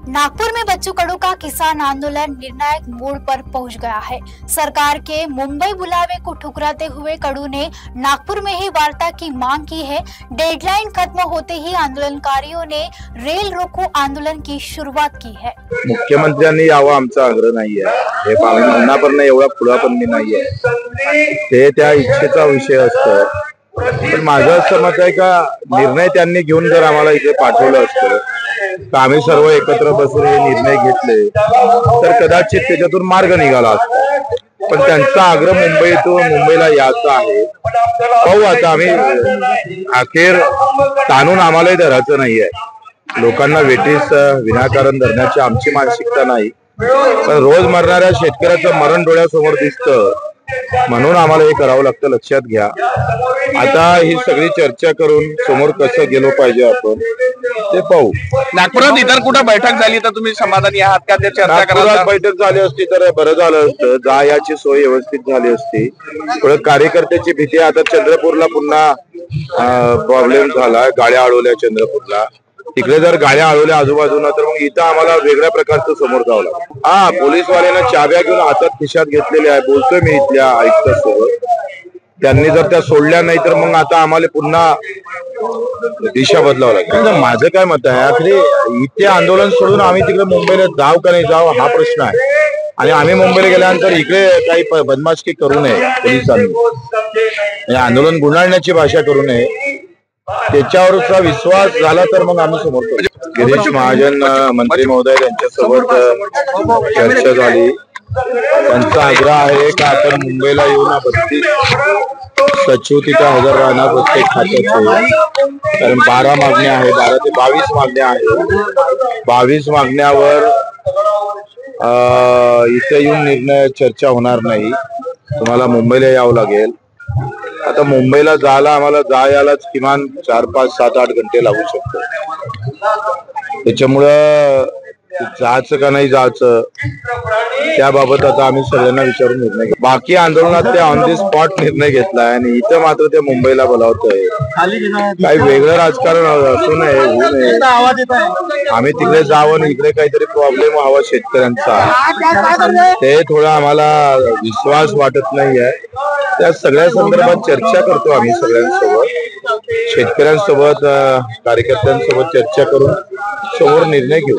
नागपुर में बच्चू कडू का किसान आंदोलन निर्णायक मोड़ पर पहुंच गया है। सरकार के मुंबई बुलावे को ठुकराते हुए कडू ने नागपुर में ही वार्ता की मांग की है। डेडलाइन खत्म होते ही आंदोलनकारियों ने रेल रोको आंदोलन की शुरुआत की है। मुख्यमंत्र्यांनी यावं आमचा आग्रह नाहीये, हे पाणी म्हणण्यापर्यंत एवढा पुढा पण मी नाहीये, ते त्या इच्छेचा विषय असतो। पण माझं असं मत आहे का निर्णय त्यांनी घेऊन जर आम्हाला इथे पाठवलं असतं तर आम्ही सर्व एकत्र बसून हे निर्णय घेतले तर कदाचित त्याच्यातून मार्ग निघाला असता। पण त्यांचा आग्रह मुंबईला यायचा आहे। पाहू आता आम्ही अखेर ताणून आम्हालाही धरायचं नाहीये। लोकांना वेटीस विनाकारण धरण्याची आमची मानसिकता नाही, पण रोज मरणाऱ्या शेतकऱ्याचं मरण डोळ्यासमोर दिसतं म्हणून आम्हाला हे करावं लागतं, लक्षात घ्या। आता ही सगळी चर्चा करून समोर कसं गेलो पाहिजे आपण ते पाहू। नागपुरात इतर कुठं बैठक झाली तर तुम्ही समाधानी आहात का? त्या चर्चा नागपुरात बैठक झाली असती तर बरं झालं असतं, जा याची सोय व्यवस्थित झाली असती। थोडं कार्यकर्त्याची भीती, आता चंद्रपूरला पुन्हा प्रॉब्लेम झाला, गाड्या अडवल्या चंद्रपूरला। तिकडे जर गाड्या अडवल्या आजूबाजूला तर मग इथं आम्हाला वेगळ्या प्रकारचं समोर जावं लागतं। हा, पोलीसवाल्यांना चाव्या घेऊन हातात खिशात घेतलेल्या आहे, बोलतोय मी इथल्या आयुक्तासोबत। त्यांनी जर त्या सोडल्या नाही तर मग आता आम्हाला पुन्हा दिशा बदलावं लागेल। माझं काय मत आहे, आखरी इथे आंदोलन सोडून आम्ही तिकडे मुंबईला जाऊ का नाही जाऊ हा प्रश्न आहे। आणि आम्ही मुंबईला गेल्यानंतर इकडे काही बदमाशी करू नये पोलिसांनी, आंदोलन गुंडाळण्याची भाषा करू नये, त्याच्यावरचा विश्वास झाला तर मग आम्ही समोर करू। गिरीश महाजन मंत्री महोदय यांच्यासोबत चर्चा झाली। त्यांचा आग्रह आहे का आपण मुंबईला येऊन 32 सचिव तिथे हजर राहणार प्रत्येक खात्याचे, कारण 12 मागण्या आहे, 12 ते 22 मागण्या आहेत। 22 मागण्यावर इथे येऊन निर्णय चर्चा होणार नाही, तुम्हाला मुंबईला यावं लागेल। आता मुंबईला जायला आम्हाला यालाच किमान 4, 5, 7, 8 घंटे लागू शकतो। त्याच्यामुळं जायचं का नाही जायचं त्याबाबत आता आम्ही सगळ्यांना विचारून निर्णय घेऊ। बाकी आंदोलनात ते ऑन दी स्पॉट निर्णय घेतलाय आणि इथं मात्र ते मुंबईला बोलावतोय। काही वेगळं राजकारण असू नये, होऊ नये। आम्ही तिकडे जावं आणि इकडे काहीतरी प्रॉब्लेम व्हावा शेतकऱ्यांचा, ते थोडं आम्हाला विश्वास वाटत नाहीये। त्या सगळ्या संदर्भात चर्चा करतो आम्ही सगळ्यांसोबत, शेतकऱ्यांसोबत, कार्यकर्त्यांसोबत चर्चा करून समोर निर्णय घेऊ।